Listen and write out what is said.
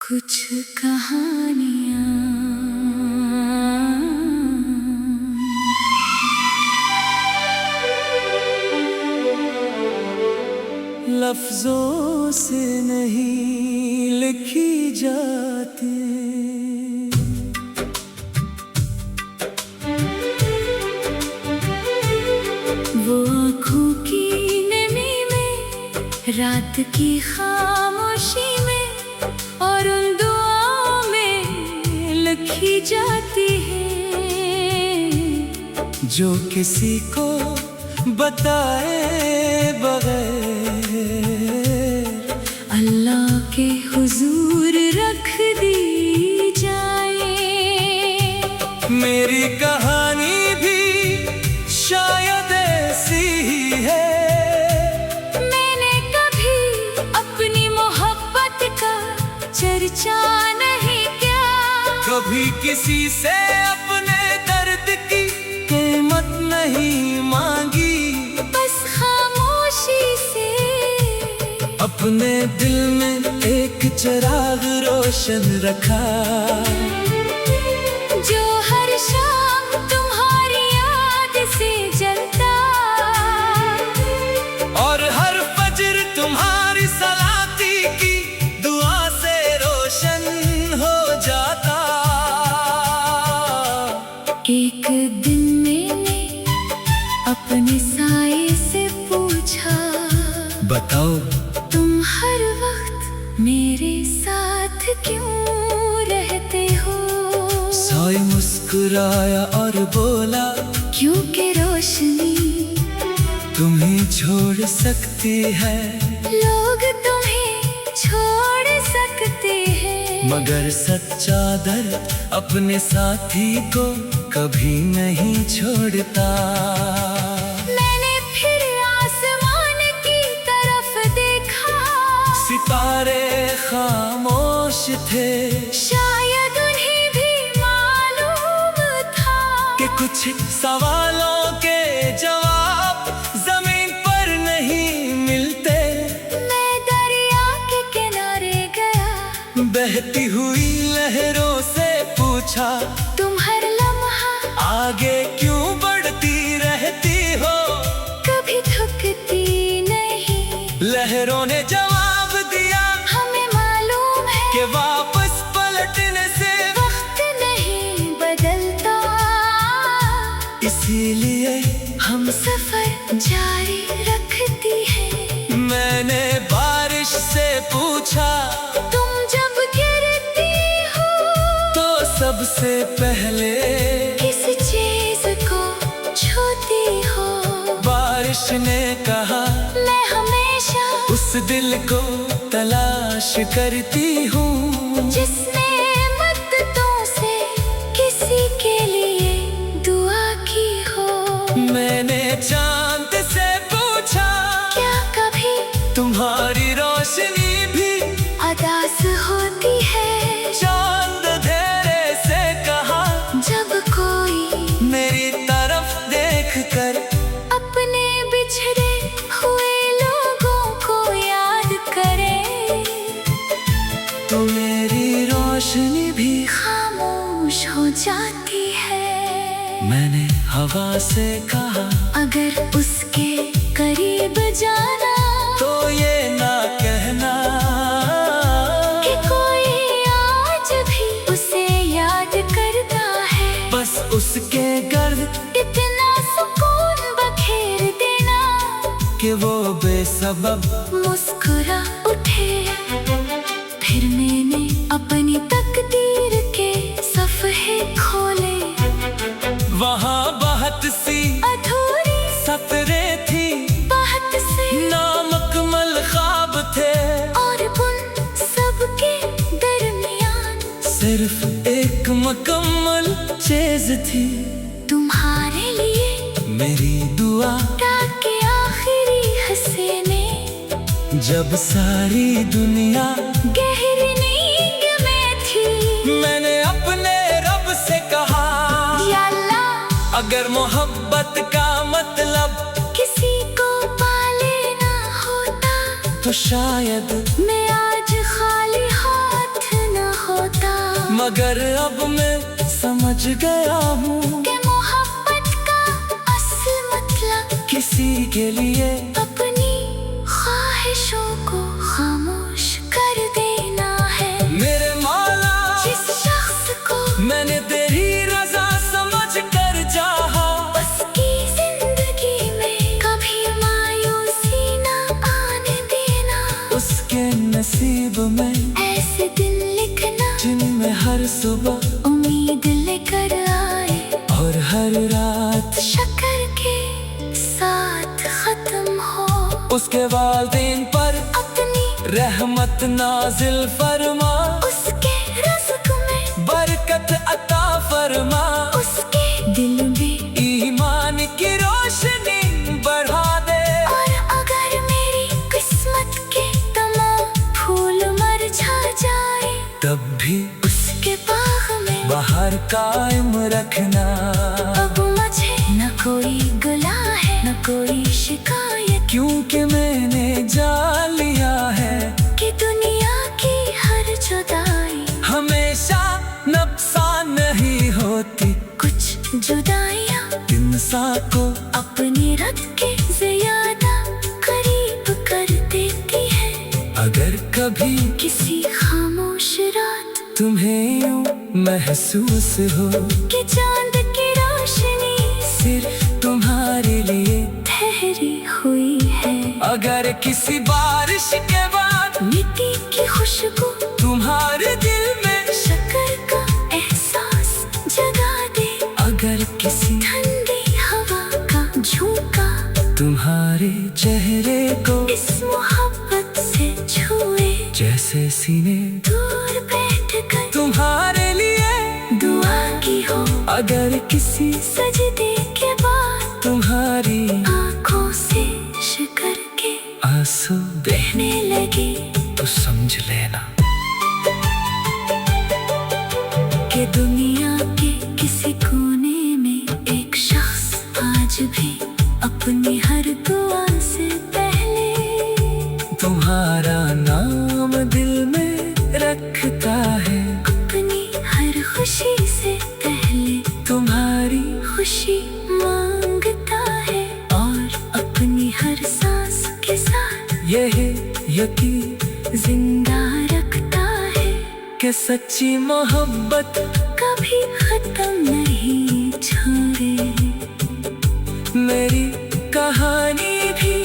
कुछ कहानियाँ लफ्जों से नहीं लिखी जाती, वो आँखों की नमी में, रात की खामोशी में और उन दुआओं में लिखी जाती है, जो किसी को बताए बगैर अल्लाह के हुजूर रख दी जाए। मेरी कहानी भी शायद ऐसी ही है। मैंने कभी अपनी मोहब्बत का चर्चा नहीं किया, कभी किसी से अपने दर्द की कीमत नहीं मांगी, बस खामोशी से अपने दिल में एक चिराग रोशन रखा, जो हर शाम तुम्हारी याद से जलता और हर फजर तुम्हारी सलाती की दुआ से रोशन हो जाता। एक दिन मैंने अपने साए से पूछा, बताओ तुम हर वक्त मेरे साथ क्यों रहते हो? साए मुस्कुराया और बोला, क्योंकि रोशनी तुम्हें छोड़ सकती है, लोग तुम्हें छोड़ सकते हैं, मगर सच्चा दर्द अपने साथी को कभी नहीं छोड़ता। मैंने फिर आसमान की तरफ देखा, सितारे खामोश थे, शायद उन्हें भी मालूम था कि कुछ सवालों के जवाब जमीन पर नहीं मिलते। मैं दरिया के किनारे गया, बहती हुई लहरों से पूछा, तुम हर लम्हा आगे क्यों बढ़ती रहती हो? कभी थकती नहीं। लहरों ने जवाब दिया, हमें मालूम है कि वापस पलटने से वक्त नहीं बदलता, इसीलिए हम सफर जारी रखती है। मैंने बारिश से पूछा, तुम जब गिरती हो तो सबसे पहले किस चीज को छूती हो? बारिश ने कहा, मैं हमेशा उस दिल को तलाश करती हूँ, जिसने मददों से किसी के लिए दुआ की हो। मैंने चांद से पूछा, क्या कभी तुम्हारी रोशनी भी अदास होती है? चांद धेरे से कहा, जब कोई मेरी तरफ देख कर अपने बिछड़े हुए लोगों को याद करे, तो मेरी रोशनी भी खामोश हो जाती है। मैंने हवा से कहा, अगर उसके करीब जाना तो ये ना कहना कि कोई आज भी उसे याद करता है, बस उसके गर्द इतना सुकून बखेर देना कि वो बेसबब मुस्कुरा उठे। फिर मैंने अपनी तकदीर के सफ़हे खोले, वहाँ बहुत सी अधूरी सतरे थी, बात से नामुकम्मल ख्वाब थे, और उन सबके दरमियान सिर्फ एक मुकम्मल चीज थी, तुम्हारे लिए मेरी दुआ। ताकि आखिरी हंसे में जब सारी दुनिया गहरी नींद में थी, मैंने अपने रब से कहा, या अल्लाह अगर मोहब्बत का मतलब किसी को पा लेना होता, तो शायद मैं आज खाली हाथ ना मगर अब मैं समझ गया हूँ कि मोहब्बत का असल मतलब किसी के लिए अपनी ख्वाहिशों को खामोश कर देना है। मेरे मौला, जिस शख्स को मैंने तेरी रजा समझ कर चाहा, उसकी जिंदगी में कभी मायूसी न आने देना। उसके नसीब में ऐसे दिन लिखना जिनमें हर सुबह उम्मीद लेकर आए और हर रात शक्कर के साथ खत्म हो। उसके वालिदैन पर अपनी रहमत नाजिल फरमा, उसके रज़्क़ में बरकत अता फरमा, उसके दिल में ईमान की रोशनी बढ़ा दे। और अगर मेरी किस्मत के तमाम फूल मुरझा जाए तब भी उसके बाग में बाहर कायम रखना। अब मुझे न कोई गुनाह है न कोई शिकायत, क्योंकि मैंने जान लिया है कि दुनिया की हर जुदाई हमेशा नुकसान नहीं होती। कुछ जुदाइयाँ इंसान को अपने रब के ज्यादा करीब कर देती है। अगर कभी किसी खामोश रात तुम्हें यूं महसूस हो कि चांद की रोशनी सिर्फ तुम्हारे लिए ठहरी हुई है, अगर किसी बारिश के बाद मिट्टी की खुशबू तुम्हारे दिल में शक्कर का एहसास जगा दे, अगर किसी ठंडी हवा का झोंका तुम्हारे चेहरे को इस मोहब्बत से छुए, जैसे सीने दूर बैठ कर तुम्हारे लिए दुआ की हो, अगर किसी सजदे के बाद तुम्हारी आँखों से शक्कर के आंसू बहने लगे तो समझ लेना कि दुनिया के किसी कोने में एक शख्स आज भी अपनी हर दुआ से पहले तुम्हारा नाम दिल में रखता है, अपनी हर खुशी से पहले तुम्हारी खुशी मांगता है, और अपनी हर सांस के साथ यह यकीन जिंदा रखता है कि सच्ची मोहब्बत कभी खत्म नहीं छोड़े। मेरी कहानी भी